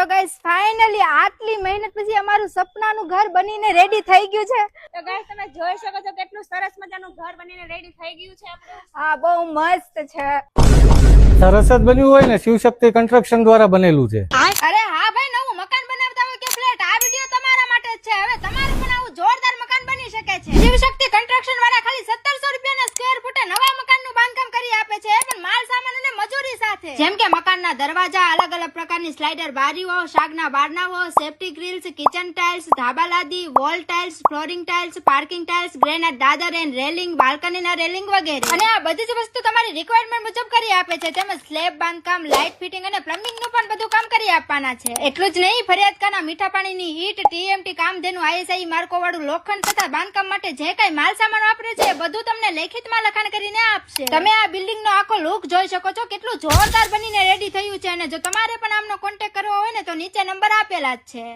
તો guys finally આટલી મહેનત પછી અમારું સપનાનું ઘર બનીને રેડી થઈ ગયું છે। તો ગાઈસ તમે જોઈ શકો છો કેટલું સરસ મજાનું ઘર બનીને રેડી થઈ ગયું છે આપણું। હા બહુ મસ્ત છે। સરસ જ બન્યું હોય ને, શિવશક્તિ કન્સ્ટ્રક્શન દ્વારા બનેલું છે। અરે હા ભાઈ, નવું મકાન બનાવતા હોય કે ફ્લેટ, આ વિડિયો તમારા માટે જ છે। હવે તમારું પણ આવું જોરદાર મકાન બની શકે છે। શિવશક્તિ કન્સ્ટ્રક્શન વાળા ખાલી 1700 રૂપિયાના સ્ક્વેર ફૂટે નવા મકાનનું બાંધકામ કરી આપે છે, પણ માલ સામાન અને મજૂરી સાથે। જેમ કે મકાનના દરવાજા, અલગ અલગ પ્રકારની સ્લાઇડર બારીઓ, શાકના બારણાઓ, સેફ્ટી ગ્રીલ્સ, કિચન ટાઇલ્સ, ધાબા લાદી, wall tiles, flooring tiles, parking tiles, granite દાદર એન્ડ રેલિંગ, બાલ્કનીના રેલિંગ વગેરે। અને આ બધી જ વસ્તુ તમારી રિક્વાયરમેન્ટ મુજબ કરી આપે છે। તેમજ સ્લેબ બાંધકામ, લાઇટ ફિટિંગ અને પ્લમ્બિંગનું પણ બધું કામ કરી આપવાના છે। એટલું જ નહીં, ફરિયાદખાના, મીઠા પાણીની હીટ, ટીએમટી કામધેનુ ISI માર્કો વાળું લોખંડ તથા બાંધકામ માટે જે કઈ માલ સામાન વાપરે છે એ બધું તમને લેખિતમાં લખાણ કરીને આપશે। તમે આ બિલ્ડિંગનો આખો લુક જોઈ શકો છો, કેટલું જોરદાર બનીને રેડી થયું છે। અને જો તમારે પણ આમનો કોન્ટેક્ટ કરવો હોય ને તો નીચે નંબર આપેલા જ છે।